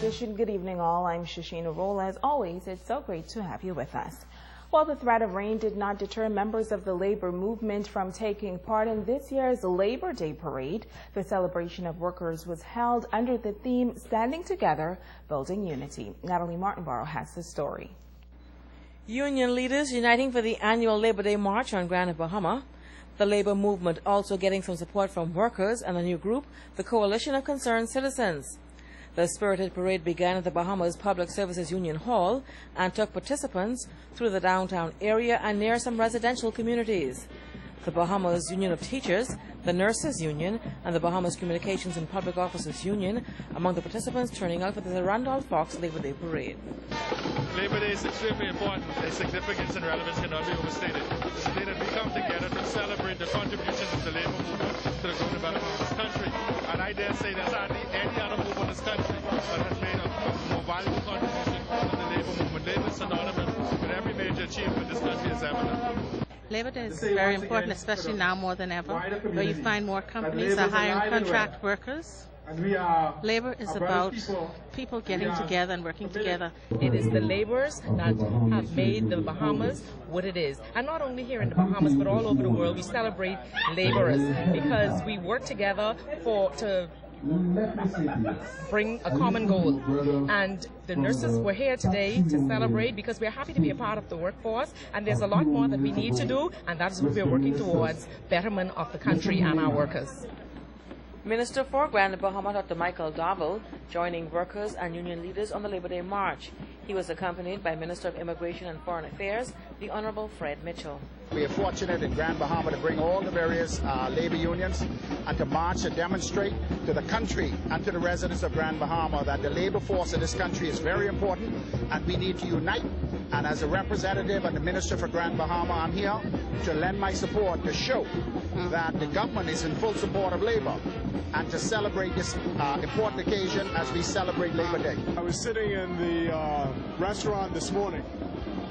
edition. Good evening, all. I'm Shasheena Rolle. As always, it's so great to have you with us. While the threat of rain did not deter members of the labor movement from taking part in this year's Labor Day parade, the celebration of workers was held under the theme Standing Together, Building Unity. Natalie Martinborough has the story. Union leaders uniting for the annual Labor Day March on Grand Bahama. The labor movement also getting some support from workers and a new group, the Coalition of Concerned Citizens. The spirited parade began at the Bahamas Public Services Union Hall and took participants through the downtown area and near some residential communities. The Bahamas Union of Teachers, the Nurses Union, and the Bahamas Communications and Public Officers Union among the participants turning out for the Randolph Fox Labor Day Parade. Labor Day is extremely important. Its significance and relevance cannot be overstated. It's a day that we come together to celebrate the contributions of the labor movement to the growth development of this country. And I dare say there's hardly any other movement in this country that has made a more valuable contribution to the labor movement. Labor is synonymous with every major achievement this country has ever done. Labor Day is very important, especially now more than ever, where you find more companies are hiring contract workers. Labor is about people getting together and working together. It is the laborers that have made the Bahamas what it is. And not only here in the Bahamas, but all over the world, we celebrate laborers because we work together to bring a common goal. And the nurses were here today to celebrate because we're happy to be a part of the workforce, and there's a lot more that we need to do, and that's what we're working towards, betterment of the country and our workers. Minister for Grand Bahama, Dr. Michael Darville, joining workers and union leaders on the Labor Day March. He was accompanied by Minister of Immigration and Foreign Affairs, the Honorable Fred Mitchell. We are fortunate in Grand Bahama to bring all the various labor unions and to march and demonstrate to the country and to the residents of Grand Bahama that the labor force in this country is very important and we need to unite. And as a representative and the Minister for Grand Bahama, I'm here to lend my support to show that the government is in full support of labor and to celebrate this important occasion as we celebrate Labor Day. I was sitting in the restaurant this morning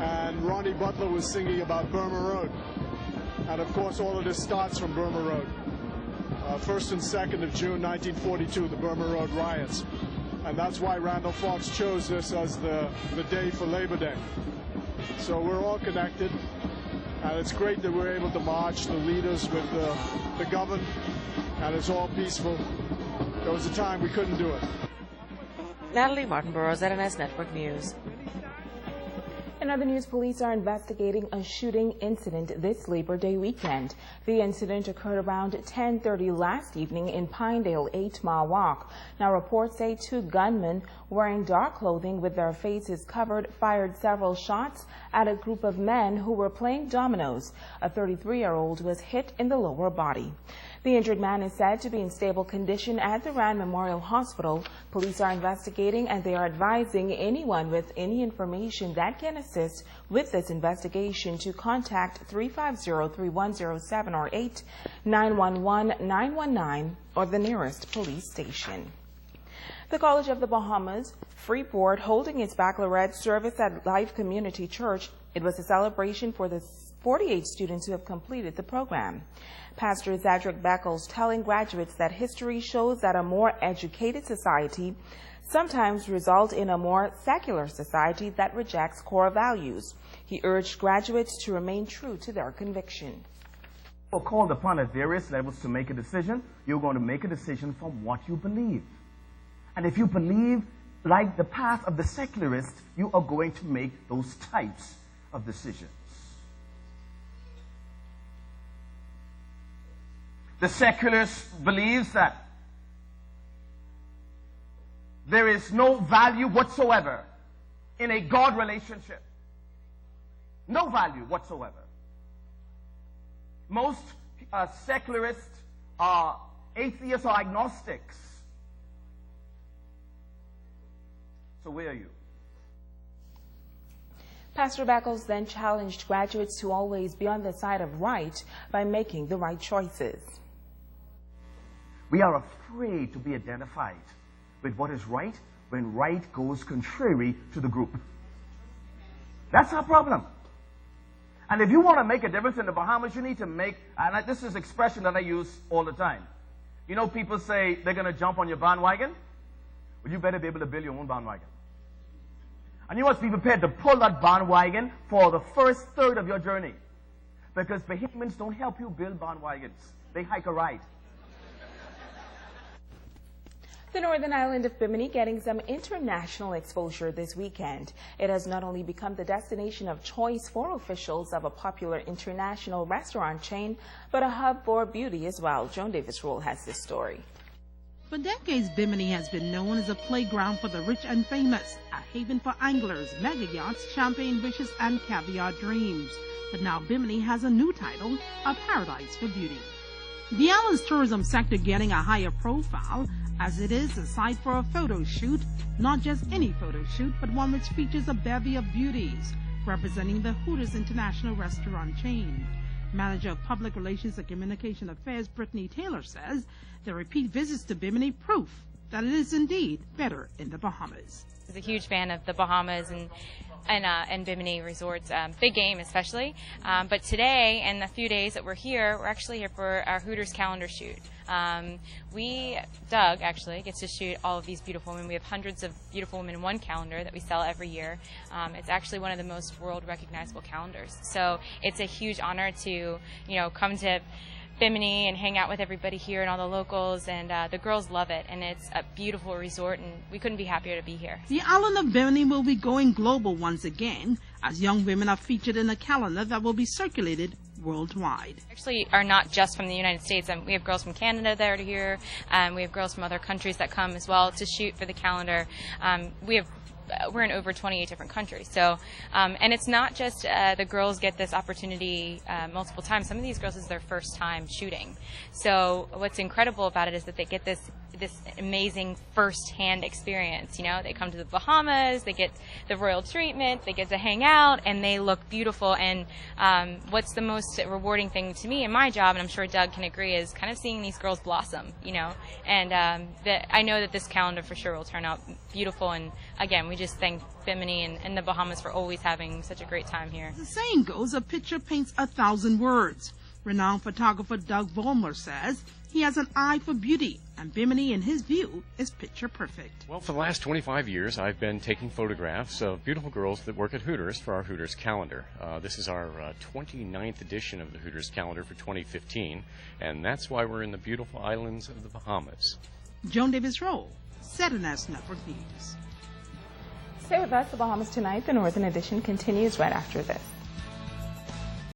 and Ronnie Butler was singing about Burma Road. And of course all of this starts from Burma Road. 1st and 2nd of June 1942, the Burma Road riots. And that's why Randall Fox chose this as the day for Labor Day. So we're all connected, and it's great that we're able to march, the leaders with the government, and it's all peaceful. There was a time we couldn't do it. Natalie Martinborough, ZNS Network News. In other news, police are investigating a shooting incident this Labor Day weekend. The incident occurred around 10:30 last evening in Pinedale 8 Mile Walk. Now, reports say two gunmen wearing dark clothing with their faces covered fired several shots at a group of men who were playing dominoes. A 33-year-old was hit in the lower body. The injured man is said to be in stable condition at the Rand Memorial Hospital. Police are investigating and they are advising anyone with any information that can assist with this investigation to contact 350-3107 or 8-911-919 or the nearest police station. The College of the Bahamas, Freeport, holding its baccalaureate service at Life Community Church. It was a celebration for the 48 students who have completed the program. Pastor Zadrick Beckles telling graduates that history shows that a more educated society sometimes results in a more secular society that rejects core values. He urged graduates to remain true to their conviction. You're called upon at various levels to make a decision. You're going to make a decision from what you believe. And if you believe like the path of the secularist, you are going to make those types of decisions. The secularist believes that there is no value whatsoever in a God relationship. No value whatsoever. Most secularists are atheists or agnostics. So where are you? Pastor Beckles then challenged graduates to always be on the side of right by making the right choices. We are afraid to be identified with what is right when right goes contrary to the group. That's our problem. And if you want to make a difference in the Bahamas, you need to make, and this is an expression that I use all the time. You know, people say they're going to jump on your bandwagon. But you better be able to build your own bandwagon. And you must be prepared to pull that bandwagon for the first third of your journey. Because Bahamians don't help you build bandwagons. They hike a ride. The northern island of Bimini getting some international exposure this weekend. It has not only become the destination of choice for officials of a popular international restaurant chain, but a hub for beauty as well. Joan Davis Rolle has this story. For decades, Bimini has been known as a playground for the rich and famous, a haven for anglers, mega yachts, champagne wishes, and caviar dreams. But now Bimini has a new title, a paradise for beauty. The island's tourism sector getting a higher profile, as it is a site for a photo shoot, not just any photo shoot, but one which features a bevy of beauties, representing the Hooters International Restaurant chain. Manager of Public Relations and Communication Affairs, Brittany Taylor, says the repeat visits to Bimini proof that it is indeed better in the Bahamas. I was a huge fan of the Bahamas and Bimini resorts, big game especially. But today and the few days that we're actually here for our Hooters calendar shoot. Doug actually gets to shoot all of these beautiful women. We have hundreds of beautiful women in one calendar that we sell every year. It's actually one of the most world recognizable calendars. So it's a huge honor to, come to Bimini and hang out with everybody here and all the locals, and the girls love it, and it's a beautiful resort, and we couldn't be happier to be here. The island of Bimini will be going global once again, as young women are featured in a calendar that will be circulated worldwide. Actually are not just from the United States. We have girls from Canada that are here, we have girls from other countries that come as well to shoot for the calendar. We're in over 28 different countries. So, and it's not just the girls get this opportunity multiple times. Some of these girls is their first time shooting. So what's incredible about it is that they get this amazing first-hand experience. They come to the Bahamas, they get the royal treatment, they get to hang out, and they look beautiful. And what's the most rewarding thing to me in my job, and I'm sure Doug can agree, is kind of seeing these girls blossom. And I know that this calendar for sure will turn out beautiful. And again, we just thank Bimini and the Bahamas for always having such a great time here. The saying goes, a picture paints 1,000 words. Renowned photographer Doug Vollmer says he has an eye for beauty, and Bimini, in his view, is picture perfect. Well, for the last 25 years, I've been taking photographs of beautiful girls that work at Hooters for our Hooters calendar. This is our 29th edition of the Hooters calendar for 2015, and that's why we're in the beautiful islands of the Bahamas. Joan Davis Rolle, ZNS Network News. Stay with us, the Bahamas Tonight. The Northern Edition continues right after this.